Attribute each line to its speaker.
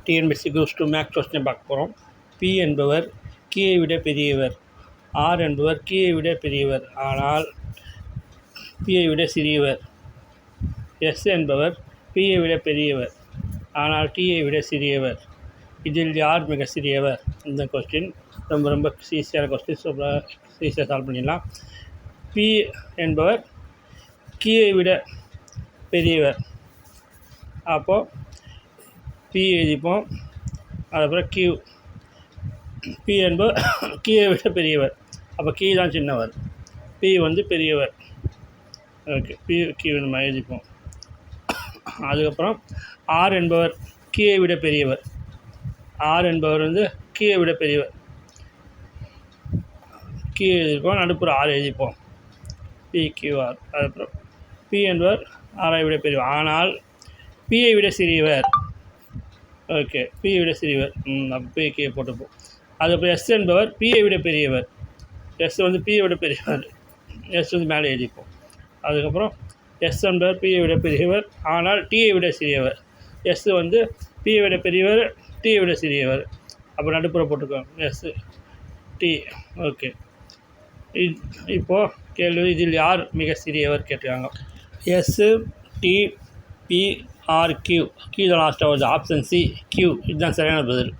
Speaker 1: TNPSC groups 2 maths question பார்க்க போகிறோம். B என்பவர் கீயை விட பெரியவர். ஆர் என்பவர் கீயை விட பெரியவர் ஆனால் பியை விட சிறியவர். எஸ் என்பவர் பியை விட பெரியவர் ஆனால் டியை விட சிறியவர். இதில் யார் மிக சிறியவர்? இந்த கொஸ்டின் ரொம்ப ஈஸியான கொஸ்டின். சூப்பராக ஈஸியாக சால்வ் பண்ணிடலாம். பி என்பவர் கீயை விட பெரியவர். அப்போது பி எழுதிப்போம். அதுக்கப்புறம் கியூ. பி என்பவர் கீயை விட பெரியவர். அப்போ கீ தான் சின்னவர், பி வந்து பெரியவர். ஓகே, பி கியூ நம்ம எழுதிப்போம். அதுக்கப்புறம் ஆர் என்பவர் கீயை விட பெரியவர். ஆர் என்பவர் வந்து கீயை விட பெரியவர். கீ எழுதிப்போம், நடுப்புற ஆர் எழுதிப்போம். P Q R. அதுக்கப்புறம் பி என்பவர் ஆரை விட பெரியவர் ஆனால் பியை விட சிறியவர். ஓகே, பியை விட சிறியவர். அப்போ பி கீழே போட்டுப்போம். அதுக்கப்புறம் எஸ் என்பவர் பியை விட பெரியவர். எஸ் வந்து பியை விட பெரியவர். எஸ் வந்து மேலே எழுதிப்போம். அதுக்கப்புறம் எஸ் என்பவர் பியை விட பெரியவர் ஆனால் டியை விட சிறியவர். எஸ் வந்து பியை விட பெரியவர், டியை விட சிறியவர். அப்போ நடுப்புற போட்டுக்கோங்க, எஸ் டி. ஓகே, இப்போது கேள்வி, இதில் யார் மிக சிறியவர் கேட்டிருக்காங்க. S, T, P, R, Q. Q தான் லாஸ்ட்டாக வருது. ஆப்ஷன் சி கியூ, இதுதான் சரியான பதில்.